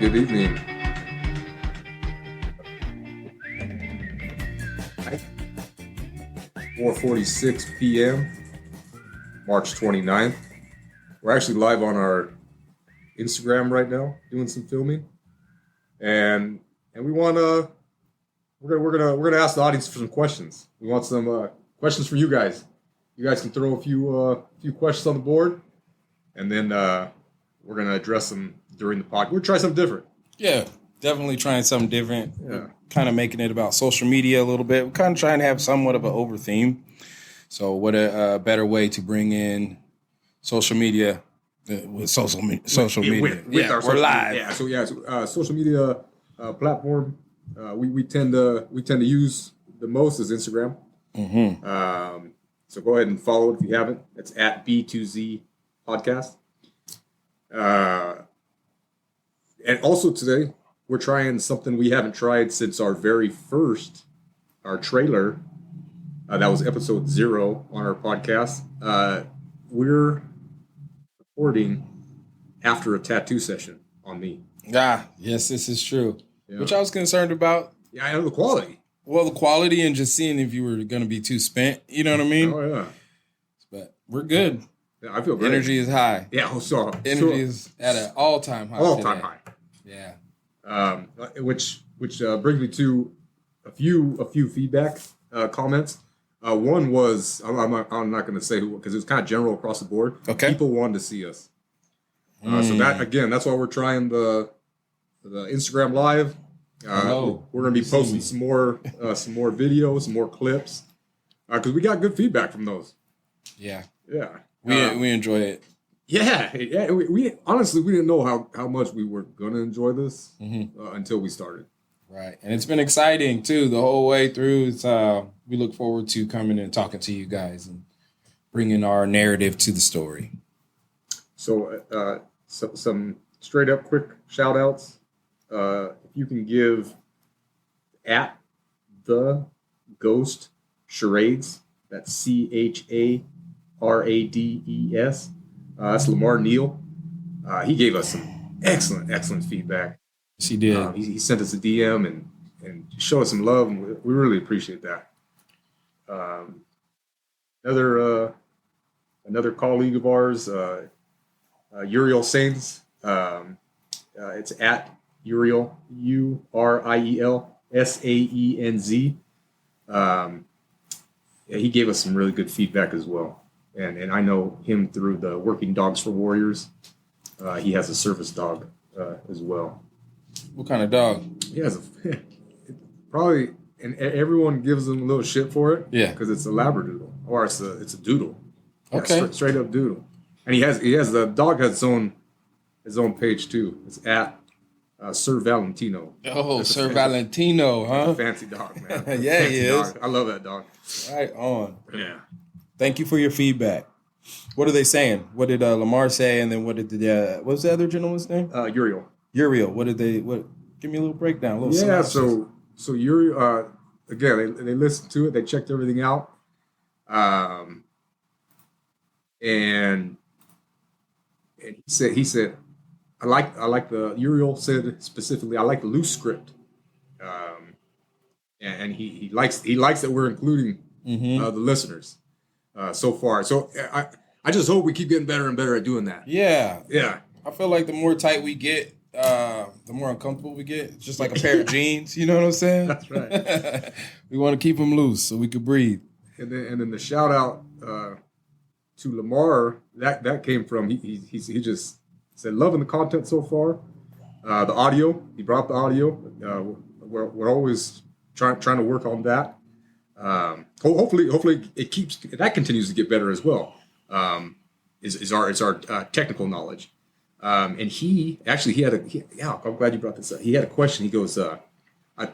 good evening. 4:46 p.m., March 29th. We're actually live on our Instagram right now, doing some filming, and we want to. We're gonna ask the audience for some questions. We want some questions from you guys. You guys can throw a few questions on the board, and then we're gonna address them during the podcast. We'll try something different. Yeah, definitely trying something different. Yeah. Kind of making it about social media a little bit. We're kind of trying to have somewhat of an over theme. So what a better way to bring in social media with social media. With our we're live. Social media platform we tend to use the most is Instagram. Mm-hmm. So go ahead and follow it if you haven't. It's at B2Z Podcast. And also today, we're trying something we haven't tried since our very first, our trailer. That was episode 0 on our podcast. We're recording after a tattoo session on me. Yes, this is true. Yeah. Which I was concerned about. Yeah, I know the quality. Well, the quality and just seeing if you were going to be too spent. You know what I mean? Oh, yeah. But we're good. Yeah, I feel great. Energy is high. Yeah, energy is at an all-time high. All-time high. Yeah. Which brings me to a few feedback comments. One was I'm not going to say who, because it was kind of general across the board. Okay. People wanted to see us. So that's why we're trying the Instagram Live. We're going to be posting some more videos, some more clips, because we got good feedback from those. Yeah. Yeah. We enjoy it. Yeah. We honestly, we didn't know how much we were going to enjoy this until we started. Right. And it's been exciting, too, the whole way through. It's, we look forward to coming and talking to you guys and bringing our narrative to the story. So, some straight up quick shout outs. If you can give at the Ghost Charades, that's CHARADES. That's Lamar Neal. He gave us some excellent feedback. Yes, he did. He sent us a DM and showed us some love, and we really appreciate that. Another colleague of ours, Uriel Sainz. It's at Uriel, URIEL SAENZ. He gave us some really good feedback as well. And I know him through the Working Dogs for Warriors. He has a service dog as well. What kind of dog? He has probably, and everyone gives him a little shit for it. Yeah, because it's a Labradoodle or it's a doodle. Okay, yeah, straight up doodle. And he has the dog has his own page too. It's at Sir Valentino. Oh, Sir Valentino, huh? Fancy dog, man. Yeah, he is. Dog. I love that dog. Right on. Yeah. Thank you for your feedback. What are they saying? What did Lamar say? And then what did what was the other gentleman's name? Uriel. What did they? Give me a little breakdown. So Uriel. Again, they listened to it. They checked everything out. And he said, I like the Uriel said specifically, I like the loose script. And he likes that we're including the listeners so far. So I just hope we keep getting better and better at doing that. Yeah. Yeah. I feel like the more tight we get, the more uncomfortable we get. It's just like a pair of jeans. You know what I'm saying? That's right. We want to keep them loose so we can breathe. And then the shout out to Lamar, that came from he just said loving the content so far. The audio, he brought the audio. We're always trying to work on that. Hopefully that continues to get better as well. Is our technical knowledge. And he had I'm glad you brought this up. He had a question. He goes, I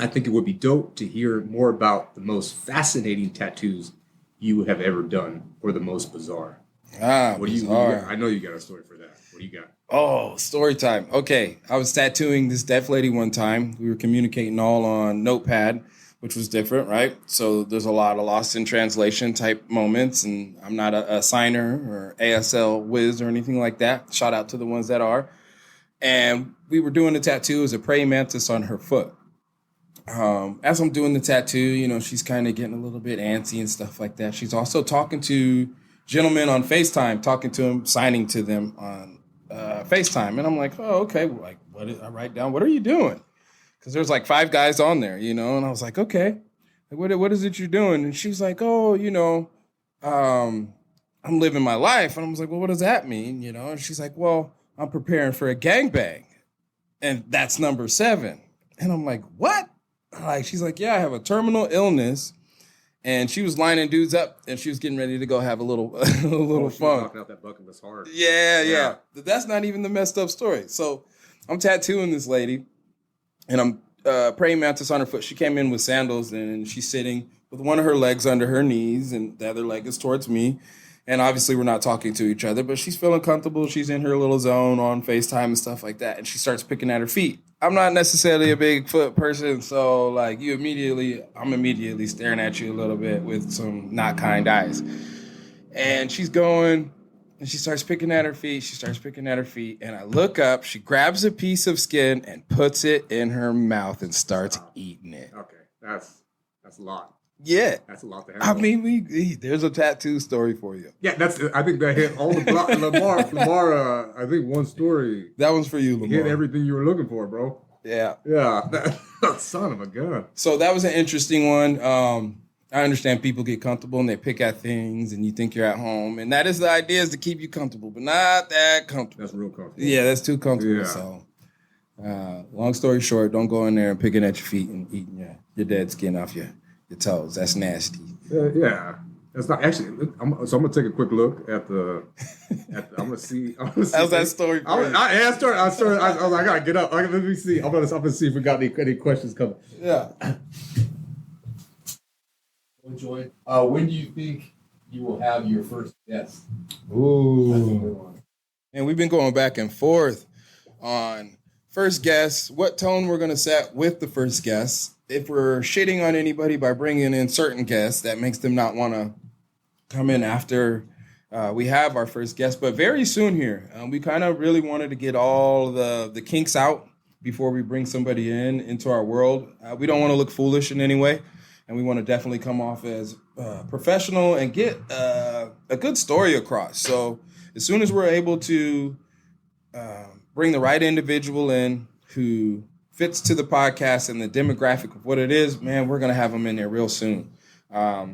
think it would be dope to hear more about the most fascinating tattoos you have ever done, or the most bizarre. What do you got? I know you got a story for that. What do you got? Oh, story time. Okay. I was tattooing this deaf lady one time. We were communicating all on Notepad, which was different, right? So there's a lot of lost in translation type moments, and I'm not a signer or ASL whiz or anything like that. Shout out to the ones that are. And we were doing the tattoo as a praying mantis on her foot. As I'm doing the tattoo, you know, she's kind of getting a little bit antsy and stuff like that. She's also talking to gentlemen on FaceTime, talking to them, signing to them on FaceTime. And I'm like, oh, okay. Like, I write down, what are you doing? Because there's like 5 guys on there, you know? And I was like, okay, what is it you're doing? And she's like, oh, you know, I'm living my life. And I was like, well, what does that mean? You know? And she's like, well, I'm preparing for a gangbang. And that's number 7. And I'm like, what? Like, she's like, yeah, I have a terminal illness. And she was lining dudes up, and she was getting ready to go have a little fun. Knocking out that bucket was hard. Yeah. But that's not even the messed up story. So I'm tattooing this lady, and I'm praying mantis on her foot. She came in with sandals, and she's sitting with one of her legs under her knees, and the other leg is towards me. And obviously, we're not talking to each other, but she's feeling comfortable. She's in her little zone on FaceTime and stuff like that. And she starts picking at her feet. I'm not necessarily a big foot person, so like I'm immediately staring at you a little bit with some not kind eyes. And she's going, and she starts picking at her feet. And I look up, she grabs a piece of skin and puts it in her mouth and starts eating it. Okay, that's a lot. Yeah. That's a lot to handle. I mean, there's a tattoo story for you. Yeah, I think that hit all the Lamar. I think one story. That one's for you, Lamar. Hit everything you were looking for, bro. Yeah. Son of a gun. So that was an interesting one. I understand people get comfortable and they pick at things and you think you're at home. And that is the idea, is to keep you comfortable, but not that comfortable. That's real comfortable. Yeah, that's too comfortable. Yeah. So long story short, don't go in there and picking at your feet and eating your dead skin off your toes. That's nasty. Yeah. That's not actually. I'm gonna take a quick look at the. I'm gonna see. How's that story? I was like, I gotta get up. Let me see. I'm gonna see if we got any questions coming. Yeah. Well, Joy, when do you think you will have your first guest? Ooh. And we've been going back and forth on first guest, what tone we're gonna set with the first guest. If we're shitting on anybody by bringing in certain guests, that makes them not want to come in after we have our first guest. But very soon here, we kind of really wanted to get all the kinks out before we bring somebody into our world. We don't want to look foolish in any way, and we want to definitely come off as professional and get a good story across. So as soon as we're able to bring the right individual in who fits to the podcast and the demographic of what it is, man, we're gonna have them in there real soon. I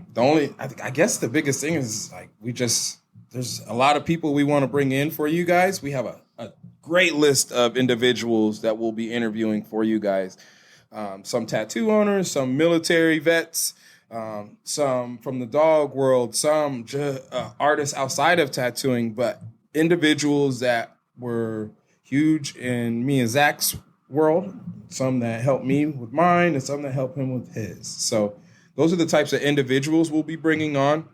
guess the biggest thing is like there's a lot of people we want to bring in for you guys. We have a great list of individuals that we'll be interviewing for you guys. Some tattoo owners, some military vets, some from the dog world, some artists outside of tattooing, but individuals that were huge in me and Zach's world, some that helped me with mine and some that helped him with his. So those are the types of individuals we'll be bringing on.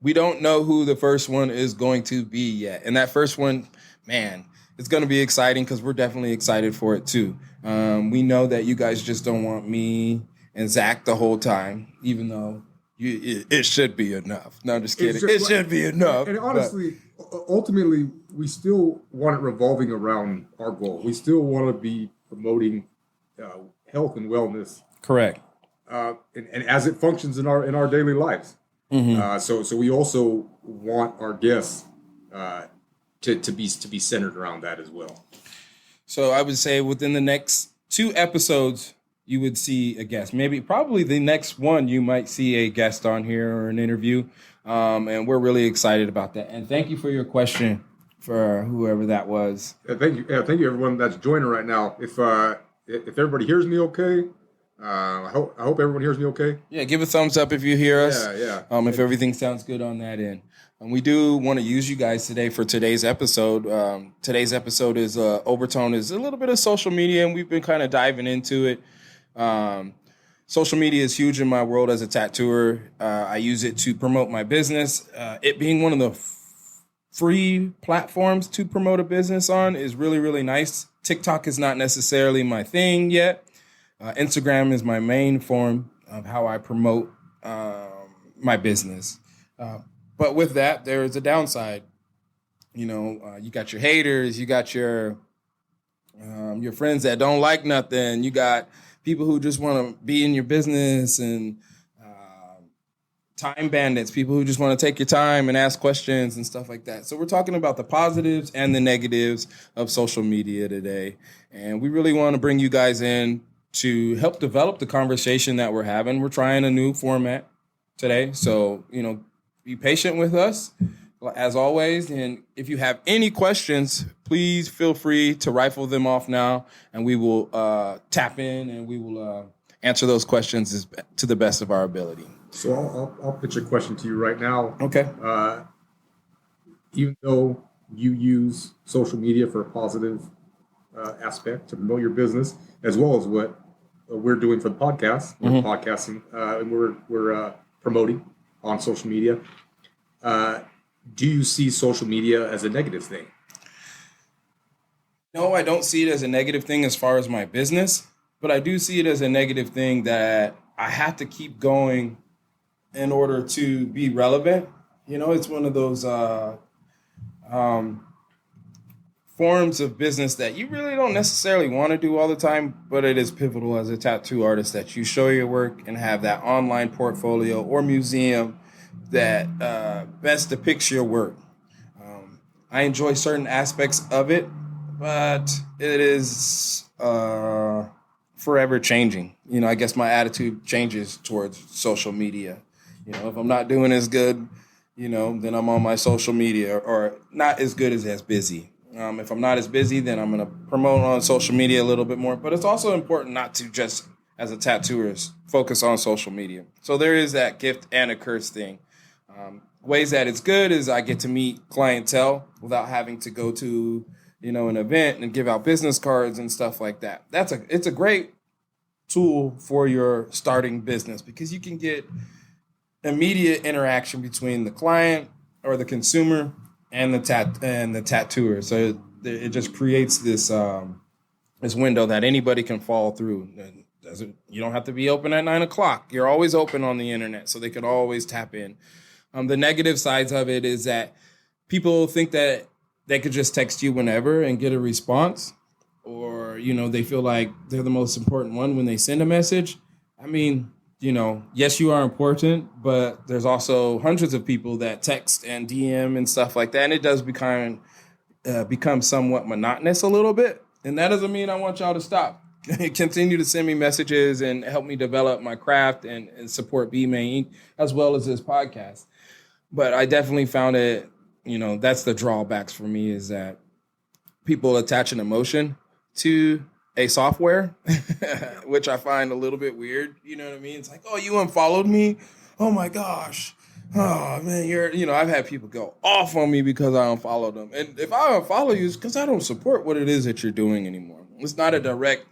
We don't know who the first one is going to be yet. And that first one, man, it's going to be exciting because we're definitely excited for it too. We know that you guys just don't want me and Zach the whole time, even though it should be enough. No, I'm just kidding. It should be enough. And honestly, ultimately, we still want it revolving around our goal. We still want to be promoting health and wellness. Correct. And as it functions in our daily lives. Mm-hmm. So we also want our guests to be centered around that as well. So I would say within the next 2 episodes, you would see a guest. Probably the next one, you might see a guest on here or an interview. And we're really excited about that. And thank you for your question for whoever that was. Thank you. Thank you, everyone that's joining right now. If everybody hears me okay, I hope everyone hears me okay. Yeah, give a thumbs up if you hear us. Yeah. If everything sounds good on that end. And we do want to use you guys today for today's episode. Today's episode is overtone is a little bit of social media, and we've been kind of diving into it. Social media is huge in my world as a tattooer. I use it to promote my business. It being one of the free platforms to promote a business on is really, really nice. TikTok is not necessarily my thing yet. Instagram is my main form of how I promote my business. But with that, there is a downside. You got your haters, you got your friends that don't like nothing, you got people who just want to be in your business, and time bandits, people who just want to take your time and ask questions and stuff like that. So we're talking about the positives and the negatives of social media today. And we really want to bring you guys in to help develop the conversation that we're having. We're trying a new format today. So, be patient with us as always. And if you have any questions, please feel free to rifle them off now, and we will tap in and we will answer those questions to the best of our ability. So I'll pitch a question to you right now. Okay. Even though you use social media for a positive aspect to promote your business, as well as what we're doing for the podcast, we're podcasting, and we're promoting on social media. Do you see social media as a negative thing? No, I don't see it as a negative thing as far as my business, but I do see it as a negative thing that I have to keep going in order to be relevant. It's one of those forms of business that you really don't necessarily want to do all the time, but it is pivotal as a tattoo artist that you show your work and have that online portfolio or museum that best depicts your work. I enjoy certain aspects of it, but it is forever changing. I guess my attitude changes towards social media. If I'm not doing as good, then I'm on my social media, or not as good as busy. If I'm not as busy, then I'm going to promote on social media a little bit more. But it's also important not to just, as a tattooist, focus on social media. So there is that gift and a curse thing. Ways that it's good is I get to meet clientele without having to go to, an event and give out business cards and stuff like that. It's a great tool for your starting business, because you can get immediate interaction between the client or the consumer and the tattooer. So it just creates this window that anybody can fall through. You don't have to be open at 9:00. You're always open on the internet, so they can always tap in. The negative sides of it is that people think that they could just text you whenever and get a response, or they feel like they're the most important one when they send a message. I mean, yes, you are important, but there's also hundreds of people that text and DM and stuff like that. And it does become somewhat monotonous a little bit. And that doesn't mean I want y'all to stop. Continue to send me messages and help me develop my craft and support B-Main Inc. as well as this podcast. But I definitely found it, that's the drawbacks for me, is that people attach an emotion to a software, which I find a little bit weird. You know what I mean? It's like, oh, you unfollowed me? Oh my gosh. Oh man, I've had people go off on me because I unfollowed them. And if I unfollow you, it's because I don't support what it is that you're doing anymore. It's not a direct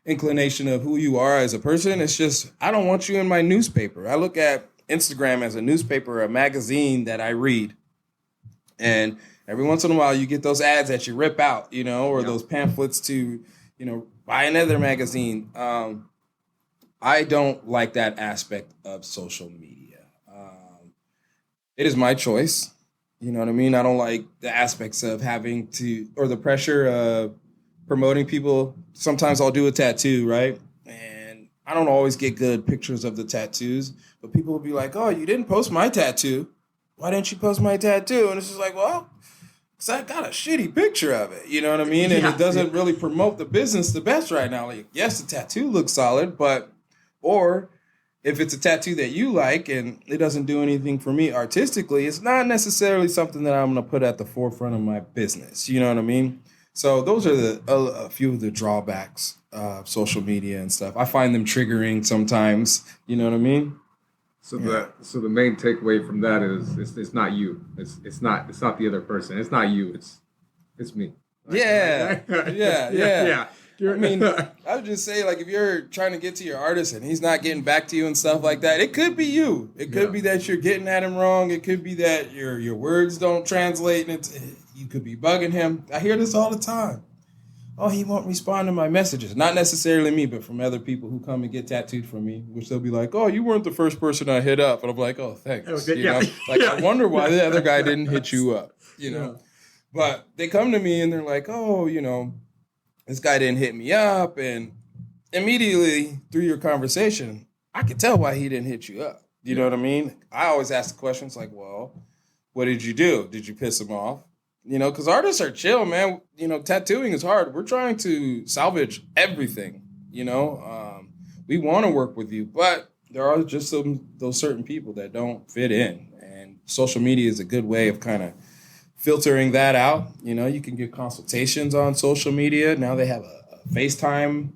inclination of who you are as a person. It's just, I don't want you in my newspaper. I look at Instagram as a newspaper, a magazine that I read. And every once in a while you get those ads that you rip out, or those pamphlets to, buy another magazine. I don't like that aspect of social media. It is my choice. You know what I mean? I don't like the aspects of having to, or the pressure of promoting people. Sometimes I'll do a tattoo, right? And I don't always get good pictures of the tattoos, but people will be like, oh, you didn't post my tattoo. Why didn't you post my tattoo? And it's just like, well, because I got a shitty picture of it. You know what I mean? And it doesn't really promote the business the best right now. Like, yes, the tattoo looks solid, or if it's a tattoo that you like and it doesn't do anything for me artistically, it's not necessarily something that I'm going to put at the forefront of my business. You know what I mean? So those are a few of the drawbacks of social media and stuff. I find them triggering sometimes. You know what I mean? So the main takeaway from that is it's not you. It's not the other person. It's not you. It's me. Yeah. Yeah. I mean, I would just say, like, if you're trying to get to your artist and he's not getting back to you and stuff like that, it could be you. It could be that you're getting at him wrong. It could be that your words don't translate, and you could be bugging him. I hear this all the time. Oh, he won't respond to my messages. Not necessarily me, but from other people who come and get tattooed from me, which they'll be like, oh, you weren't the first person I hit up. And I'm like, oh, thanks. I wonder why the other guy didn't hit you up, But they come to me and they're like, oh, this guy didn't hit me up. And immediately through your conversation, I could tell why he didn't hit you up. You know what I mean? I always ask the questions like, well, what did you do? Did you piss him off? Because artists are chill, man. Tattooing is hard. We're trying to salvage everything, we want to work with you, but there are just those certain people that don't fit in. And social media is a good way of kind of filtering that out. You can get consultations on social media. Now they have a FaceTime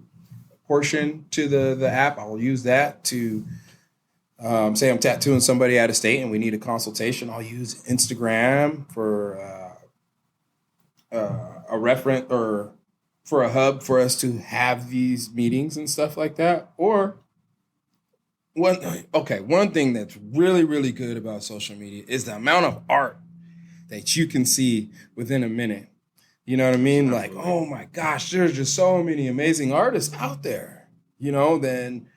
portion to the app. I will use that to say I'm tattooing somebody out of state and we need a consultation. I'll use Instagram for a reference or for a hub for us to have these meetings and stuff like that. Or one thing that's really, really good about social media is the amount of art that you can see within a minute. You know what I mean? Like, oh my gosh, there's just so many amazing artists out there, and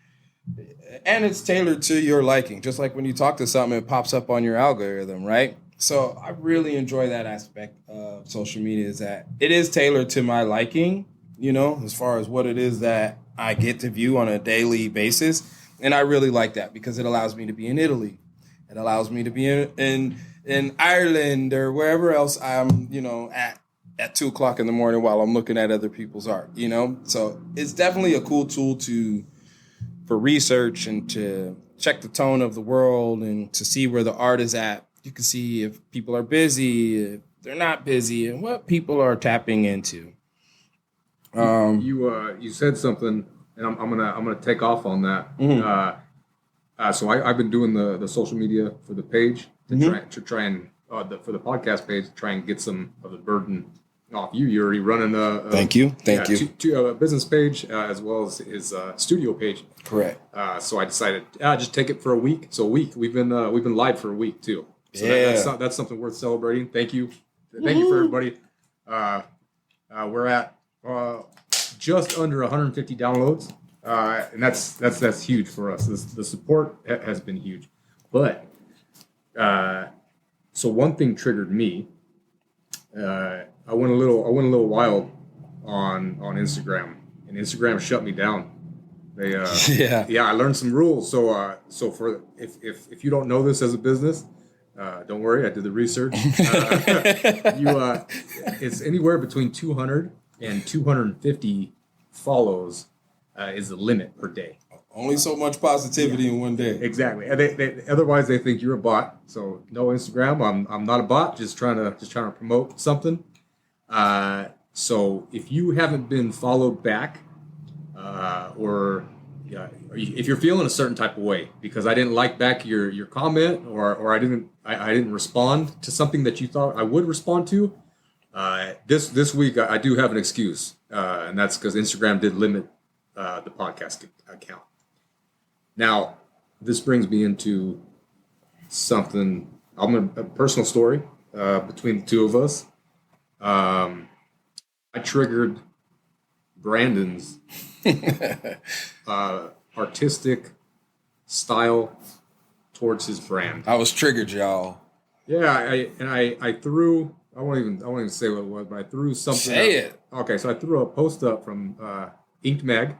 it's tailored to your liking. Just like when you talk to something, it pops up on your algorithm, right? So I really enjoy that aspect of social media, is that it is tailored to my liking, as far as what it is that I get to view on a daily basis. And I really like that because it allows me to be in Italy. It allows me to be in Ireland or wherever else I'm, at 2:00 in the morning while I'm looking at other people's art, So it's definitely a cool tool for research and to check the tone of the world and to see where the art is at. You can see if people are busy, if they're not busy, and what people are tapping into. You said something, and I'm gonna take off on that. Mm-hmm. So I've been doing the social media for the page to try and for the podcast page to try and get some of the burden off you. You're already running Thank you. a business page as well as his studio page. Correct. So I decided just take it for a week. So we've been live for a week too. So that's something worth celebrating. Thank you for everybody. We're at just under 150 downloads, and that's huge for us. The support has been huge, but so one thing triggered me. I went a little wild on Instagram, and Instagram shut me down. They I learned some rules. So for if you don't know this as a business, don't worry, I did the research. It's anywhere between 200 and 250 follows is the limit per day. Only so much positivity in one day. Exactly. And otherwise they think you're a bot. So no Instagram. I'm not a bot. Just trying to promote something. So if you haven't been followed back, or if you're feeling a certain type of way because I didn't like back your comment or I didn't respond to something that you thought I would respond to, this week I do have an excuse, and that's because Instagram did limit the podcast account. Now, this brings me into something. A personal story between the two of us. I triggered Brandon's artistic style towards his brand. I was triggered, y'all. Yeah, I threw. I won't even say what it was, but I threw something. Say up. it. Okay, so I threw a post up from Inked Mag.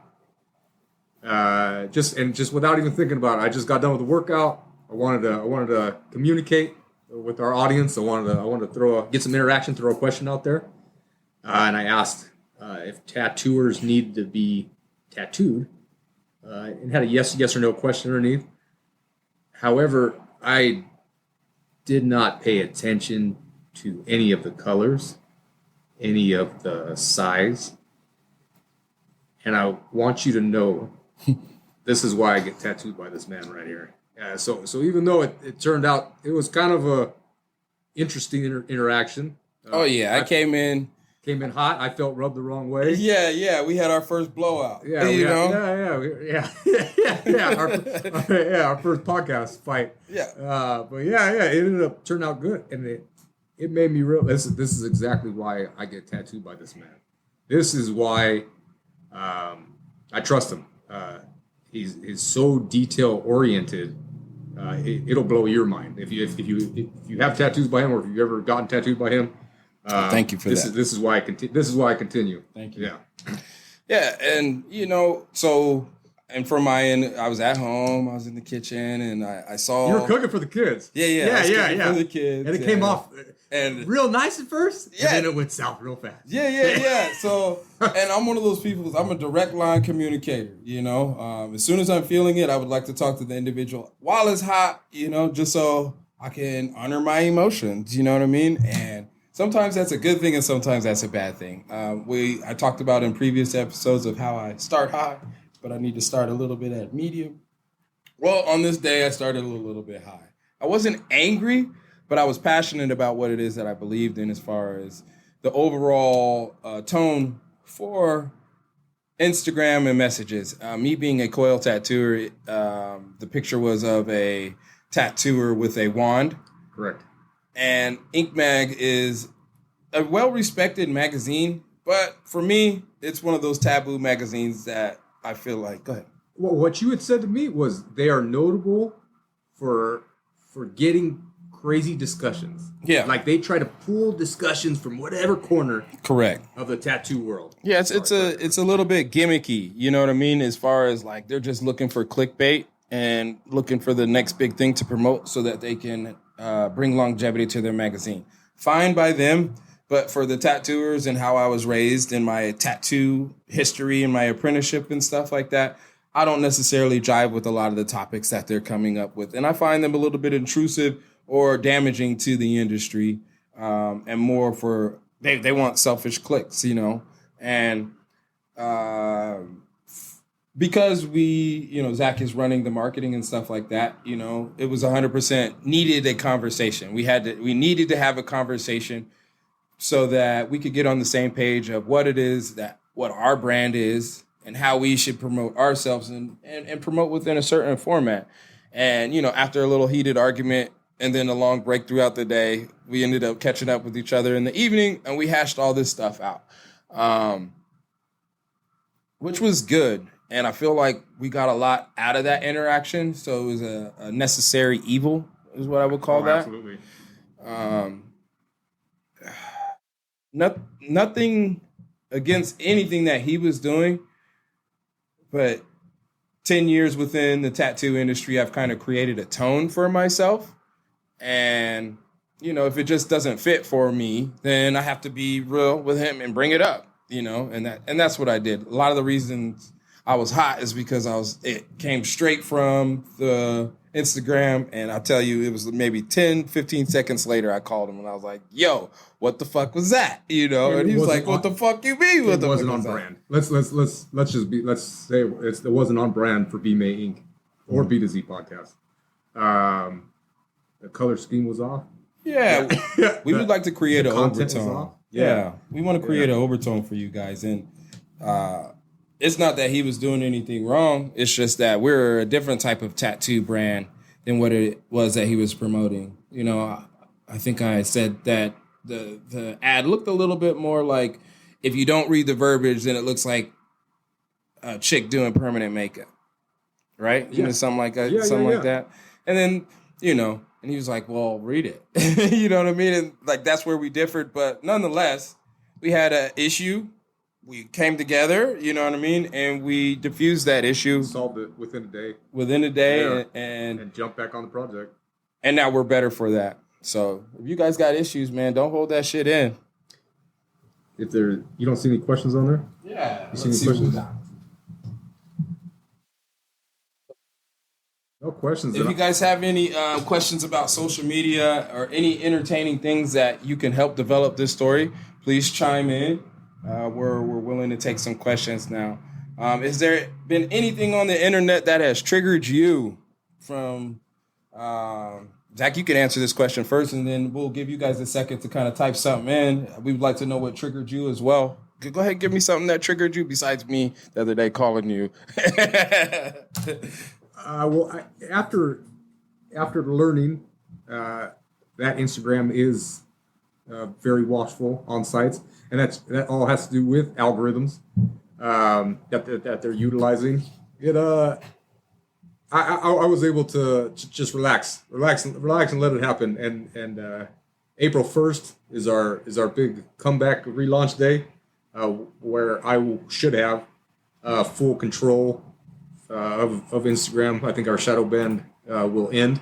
Just without even thinking about it, I just got done with the workout. I wanted to communicate with our audience. I wanted to get some interaction, throw a question out there, and I asked if tattooers need to be tattooed, and had a yes or no question underneath. However, I did not pay attention to any of the colors, any of the size, and I want you to know. This is why I get tattooed by this man right here. So even though it turned out it was kind of a interesting interaction. I came in hot. I felt rubbed the wrong way. Yeah. We had our first blowout. Yeah. Our first podcast fight. Yeah. It ended up turning out good, and it made me realize this is exactly why I get tattooed by this man. This is why I trust him. He's so detail oriented. It'll blow your mind if you have tattoos by him, or if you've ever gotten tattooed by him. Thank you for that. This is why I continue. This is why I continue. Thank you. Yeah. Yeah, and so and from my end, I was at home, I was in the kitchen, and I saw You were cooking for the kids. Yeah, I was cooking for the kids, And it came off and real nice at first. Yeah. And then it went south real fast. Yeah. So, and I'm one of those people. I'm a direct line communicator. As soon as I'm feeling it, I would like to talk to the individual while it's hot. Just so I can honor my emotions. You know what I mean? And sometimes that's a good thing, and sometimes that's a bad thing. I talked about in previous episodes of how I start high, but I need to start a little bit at medium. Well, on this day, I started a little bit high. I wasn't angry, but I was passionate about what it is that I believed in as far as the overall tone for Instagram and messages. Me being a coil tattooer, the picture was of a tattooer with a wand. Correct. And Ink Mag is a well-respected magazine, but for me, it's one of those taboo magazines that I feel like, go ahead. Well, what you had said to me was they are notable for getting crazy discussions. Yeah. Like they try to pull discussions from whatever corner Correct. of the tattoo world. Yeah, it's a little bit gimmicky, you know what I mean? As far as like they're just looking for clickbait and looking for the next big thing to promote so that they can bring longevity to their magazine. Fine by them, but for the tattooers and how I was raised in my tattoo history and my apprenticeship and stuff like that, I don't necessarily jive with a lot of the topics that they're coming up with. And I find them a little bit intrusive or damaging to the industry, and more for, they want selfish clicks, and because we, Zach is running the marketing and stuff like that, it was 100% needed a conversation. We needed to have a conversation so that we could get on the same page of what it is what our brand is and how we should promote ourselves and promote within a certain format. And, after a little heated argument and then a long break throughout the day, we ended up catching up with each other in the evening and we hashed all this stuff out, which was good. And I feel like we got a lot out of that interaction. So it was a necessary evil is what I would call that. Absolutely. Nothing against anything that he was doing, but 10 years within the tattoo industry, I've kind of created a tone for myself. And, if it just doesn't fit for me, then I have to be real with him and bring it up, and that's what I did. A lot of the reasons I was hot is because it came straight from the Instagram, and I'll tell you, it was maybe 10, 15 seconds later, I called him and I was like, yo, what the fuck was that? And he was like, what the fuck you mean? It wasn't on brand. Let's say it wasn't on brand for B May Inc. or B to Z podcast. The color scheme was off. Yeah. We would like to create an content is overtone. off. Yeah. We want to create an overtone for you guys. And it's not that he was doing anything wrong. It's just that we're a different type of tattoo brand than what it was that he was promoting. I think I said that the ad looked a little bit more like, if you don't read the verbiage, then it looks like a chick doing permanent makeup, right? Yeah. Something like that. Yeah, Like that. And then, and he was like, well, read it. You know what I mean? And like, that's where we differed. But nonetheless, we had an issue. We came together, you know what I mean? And we diffused that issue. Solved it within a day. Yeah. And jumped back on the project. And now we're better for that. So if you guys got issues, man, don't hold that shit in. You don't see any questions on there? Yeah. You see any questions? No questions. If you guys have any questions about social media or any entertaining things that you can help develop this story, please chime in. We're willing to take some questions now. Has there been anything on the internet that has triggered you from Zach? You can answer this question first, and then we'll give you guys a second to kind of type something in. We would like to know what triggered you as well. Go ahead, give me something that triggered you besides me the other day calling you. After learning that Instagram is very watchful on sites, and that all has to do with algorithms that they're utilizing. I was able to just relax and let it happen, and April 1st is our big comeback relaunch day, where should have full control of Instagram. I think our shadow ban will end.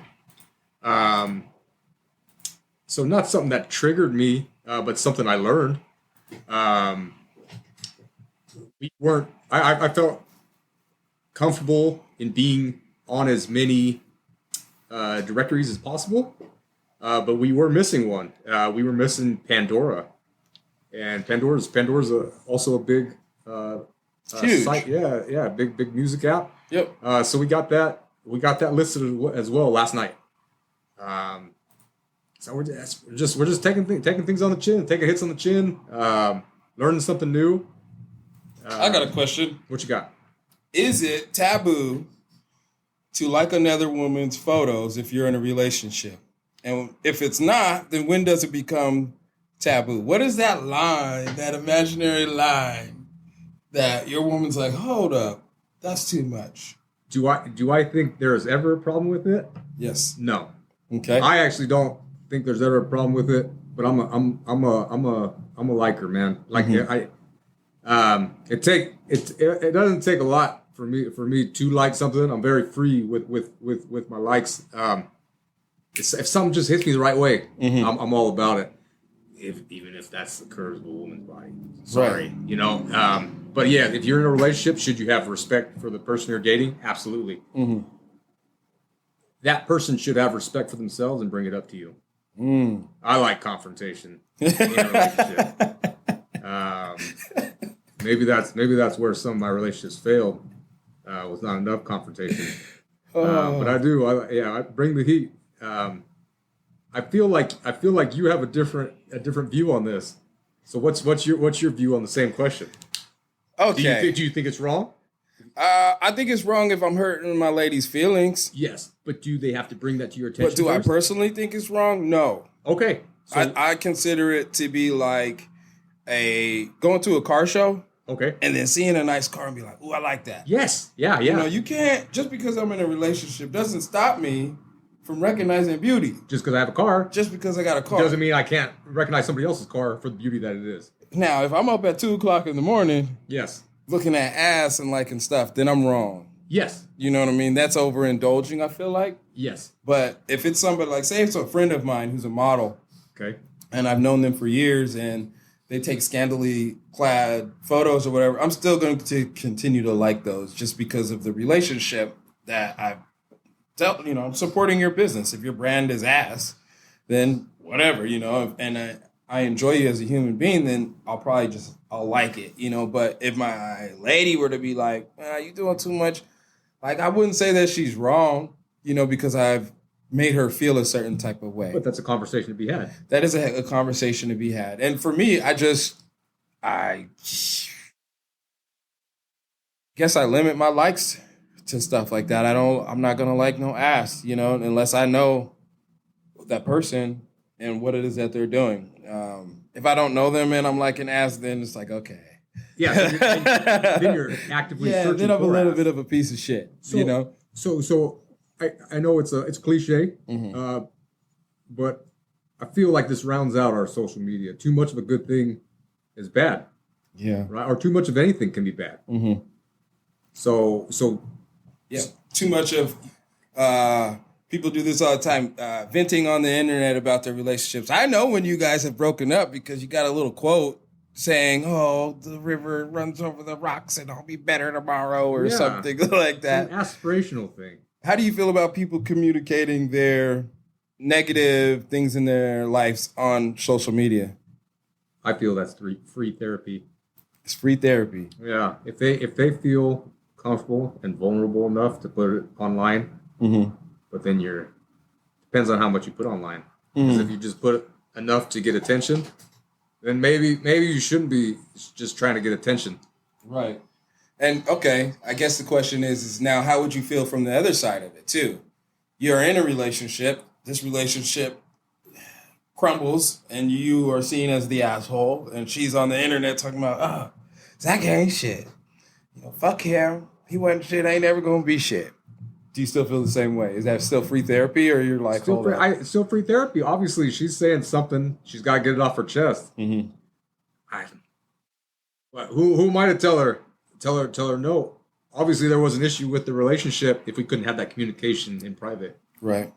So not something that triggered me, but something I learned. We weren't. I felt comfortable in being on as many directories as possible, but we were missing one. We were missing Pandora, and Pandora's also a big Huge. site. Yeah, big music app. Yep. So we got that listed as well last night. So we're just taking things on the chin, taking hits on the chin, learning something new. I got a question. What you got? Is it taboo to like another woman's photos if you're in a relationship? And if it's not, then when does it become taboo? What is that line, that imaginary line that your woman's like, hold up, that's too much? Do I think there is ever a problem with it? Yes. No. Okay. I actually don't think there's ever a problem with it, but I'm a liker, man. Like it doesn't take a lot for me to like something. I'm very free with my likes. If something just hits me the right way, I'm all about it. Even if that's the curve of a woman's body. Sorry, Right. you know. But yeah, if you're in a relationship, should you have respect for the person you're dating? Absolutely. That person should have respect for themselves and bring it up to you. I like confrontation in a relationship. Maybe that's where some of my relationships failed. Was not enough confrontation. But I do. I bring the heat. I feel like you have a different view on this. So what's your view on the same question? Okay. Do you think it's wrong? I think it's wrong if I'm hurting my lady's feelings. Yes, but do they have to bring that to your attention? But do I first? personally think it's wrong? No. Okay. So, I consider it to be like going to a car show okay. and then seeing a nice car and be like, ooh, I like that. Yes. Yeah. You know, you can't, just because I'm in a relationship doesn't stop me from recognizing beauty. Just because I have a car Just because I got a car. doesn't mean I can't recognize somebody else's car for the beauty that it is. Now, if I'm up at 2:00 in the morning Yes. looking at ass and liking stuff, then I'm wrong. Yes. You know what I mean? That's overindulging, I feel like. Yes. But if it's somebody like, say it's a friend of mine who's a model, Okay. and I've known them for years, and they take scantily clad photos or whatever, I'm still going to continue to like those just because of the relationship that I've dealt. You know, I'm supporting your business. If your brand is ass, then whatever, you know, and I enjoy you as a human being, then I'll like it, you know. But if my lady were to be like, you doing too much, like, I wouldn't say that she's wrong, you know, because I've made her feel a certain type of way. But that's a conversation to be had. That is a conversation to be had. And for me, I guess I limit my likes to stuff like that. I'm not going to like no ass, you know, unless I know that person and what it is that they're doing. If I don't know them and I'm liking ass, then it's like, okay. Yeah. Then you're actively searching then I'm a for little ass. bit of a piece of shit, you know? So I know it's cliche, but I feel like this rounds out our social media. Too much of a good thing is bad, Yeah. right? Or too much of anything can be bad. So Yeah. Too much of people do this all the time, venting on the internet about their relationships. I know when you guys have broken up because you got a little quote saying, "Oh, the river runs over the rocks and I'll be better tomorrow," or Yeah. something like it's that. an aspirational thing. How do you feel about people communicating their negative things in their lives on social media? I feel that's free therapy. It's free therapy. Yeah, if they feel comfortable and vulnerable enough to put it online, but then depends on how much you put online. Because if you just put enough to get attention, then maybe you shouldn't be just trying to get attention. Right. And okay, I guess the question is now how would you feel from the other side of it too? You're in a relationship. This relationship crumbles, and you are seen as the asshole. And she's on the internet talking about, Zach ain't shit. You know, fuck him. He wasn't shit. Ain't never gonna be shit. do you still feel the same way? Is that still free therapy, or you're like, Still hold free, up? still free therapy. Obviously, she's saying something. She's got to get it off her chest. Mm-hmm. But who am I to tell her? Tell her no. Obviously, there was an issue with the relationship if we couldn't have that communication in private. Right.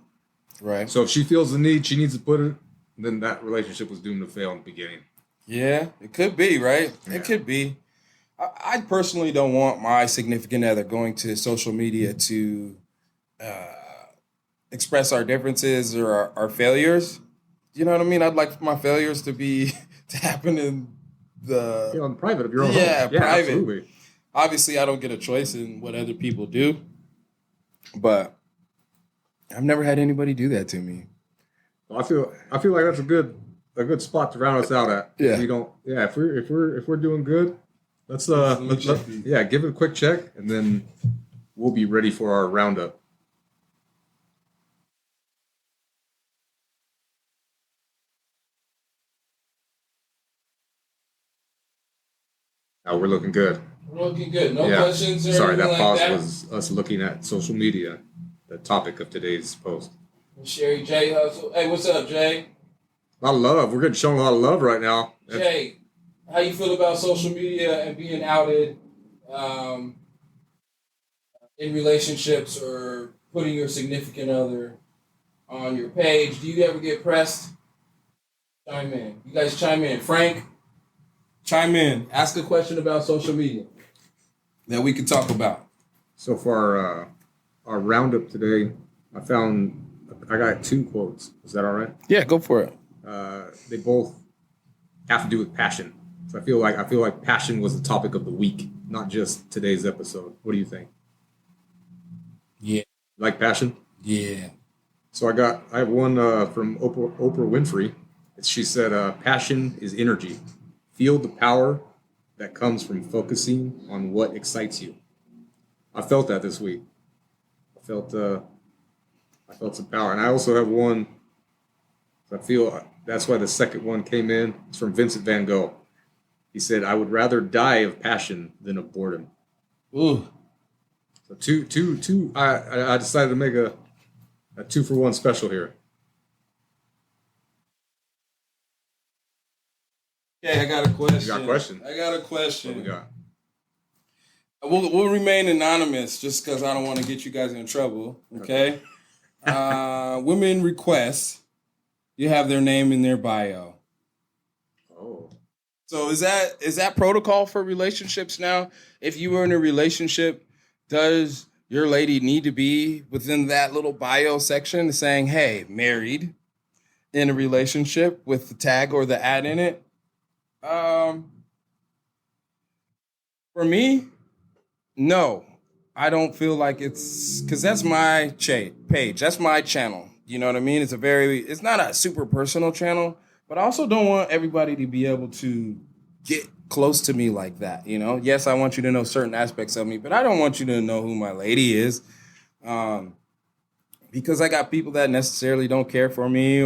Right. So if she feels the need, she needs to put it. Then that relationship was doomed to fail in the beginning. Yeah, it could be, right? Yeah. It could be. I personally don't want my significant other going to social media to express our differences or our failures. You know what I mean? I'd like my failures to be to happen in the In private of your own Yeah, home. Yeah, private. absolutely. Obviously I don't get a choice in what other people do, but I've never had anybody do that to me. I feel like that's a good spot to round us out at. Yeah. We don't. Yeah. If we're doing good, let's give it a quick check, and then we'll be ready for our roundup. Now we're looking good. We're looking good. No Yeah. questions or Sorry, anything that like pause that. was us looking at social media, the topic of today's post. Sherry J Hustle. Hey, what's up, Jay? A lot of love. We're getting shown a lot of love right now. Jay, how you feel about social media and being outed in relationships or putting your significant other on your page? Do you ever get pressed? Chime in. You guys chime in. Frank, chime in. Ask a question about social media that we can talk about. So far, our roundup today, I got 2 quotes. Is that all right? Yeah, go for it. They both have to do with passion. So I feel like passion was the topic of the week, not just today's episode. What do you think? Yeah. Like passion? Yeah. So I have one from Oprah Winfrey. She said, "Passion is energy. Feel the power that comes from focusing on what excites you." I felt that this week. I felt some power, and I also have one. I feel that's why the second one came in. It's from Vincent Van Gogh. He said, "I would rather die of passion than of boredom." Ooh. So two. I decided to make a 2-for-1 special here. Okay, I got a question. You got a question? I got a question. What we got? We'll remain anonymous just because I don't want to get you guys in trouble. Okay. Women request you have their name in their bio. Oh. So is that protocol for relationships now? If you were in a relationship, does your lady need to be within that little bio section saying, "Hey, married, in a relationship," with the tag or the ad in it? For me, no, I don't feel like it's because that's my page. That's my channel. You know what I mean? It's not a super personal channel, but I also don't want everybody to be able to get close to me like that. You know, yes, I want you to know certain aspects of me, but I don't want you to know who my lady is. Because I got people that necessarily don't care for me,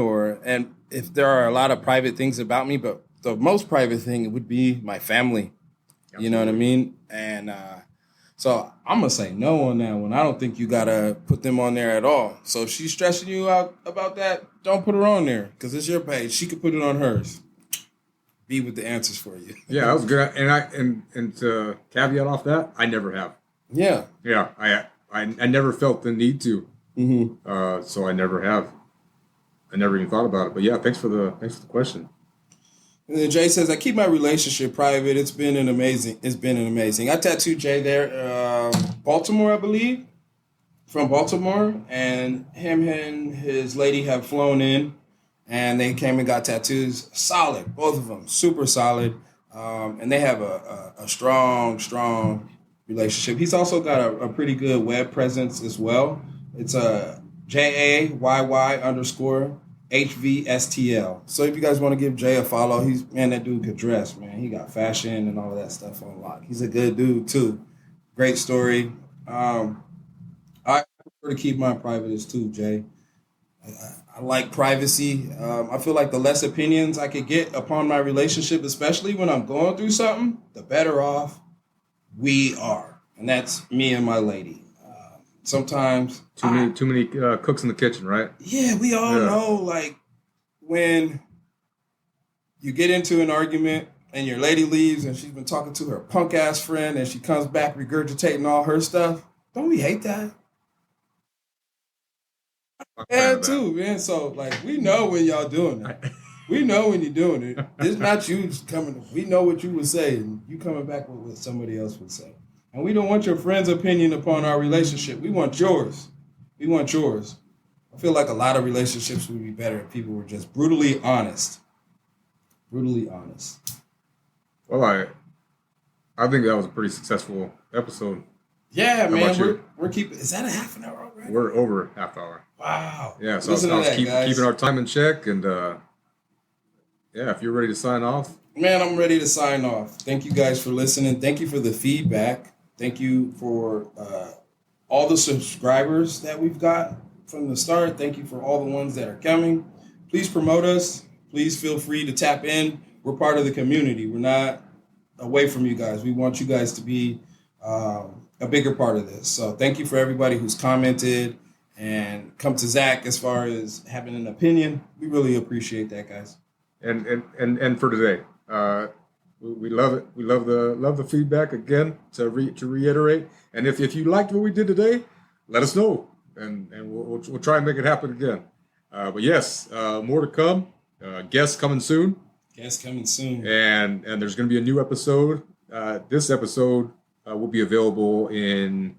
and if there are a lot of private things about me, but the most private thing would be my family. Absolutely. You know what I mean? And so I'm going to say no on that one. I don't think you got to put them on there at all. So if she's stressing you out about that, don't put her on there because it's your page. She could put it on hers. Be with the answers for you. Yeah, that was good. And to caveat off that, I never have. Yeah. Yeah, I never felt the need to. Mm-hmm. So I never have. I never even thought about it. But yeah, thanks for the question. And then Jay says, "I keep my relationship private. It's been an amazing. I tattooed Jay there, Baltimore, I believe, from Baltimore, and him and his lady have flown in, and they came and got tattoos. Solid, both of them, super solid, and they have a strong relationship. He's also got a pretty good web presence as well. It's a JAYY_HVSTL. So if you guys want to give Jay a follow, that dude could dress, man. He got fashion and all of that stuff on lock. He's a good dude too. Great story. I prefer to keep mine private as too, Jay. I like privacy. I feel like the less opinions I could get upon my relationship, especially when I'm going through something, the better off we are. And that's me and my lady. sometimes Too many cooks in the kitchen, right? yeah, we all Yeah. know, like, when you get into an argument and your lady leaves and she's been talking to her punk ass friend and she comes back regurgitating all her stuff. Don't we hate that? I'm a fan Yeah, of that. too, man. So, like, we know when y'all doing that. We know when you're doing it. It's not you just coming. We know what you would say, and you coming back with what somebody else would say. And we don't want your friend's opinion upon our relationship. We want yours. We want yours. I feel like a lot of relationships would be better if people were just brutally honest. Brutally honest. Well, I think that was a pretty successful episode. Yeah, How man. about you? We're keeping. Is that a half an hour already? We're over half hour. Wow. Yeah, so Listen I to was that, guys. keeping our time in check, and yeah, if you're ready to sign off, Man, I'm ready to sign off. Thank you guys for listening. Thank you for the feedback. Thank you for all the subscribers that we've got from the start. Thank you for all the ones that are coming. Please promote us. Please feel free to tap in. We're part of the community. We're not away from you guys. We want you guys to be a bigger part of this. So thank you for everybody who's commented and come to Zach as far as having an opinion. We really appreciate that, guys. and for today, we love it. We love the feedback again. To reiterate, and if you liked what we did today, let us know, and we'll try and make it happen again. But yes, more to come. Guests coming soon. Guests coming soon. And there's going to be a new episode. This episode will be available in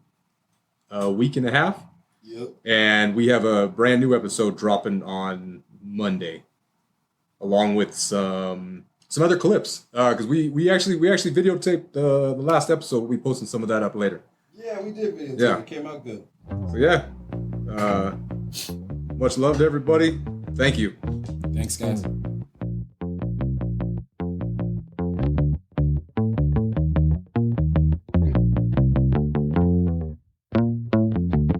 a week and a half. Yep. And we have a brand new episode dropping on Monday, along with some other clips. Because we actually videotaped the last episode. We'll be posting some of that up later. Yeah, we did video. Yeah. It came out good. So yeah, much love to everybody. Thank you. Thanks, guys.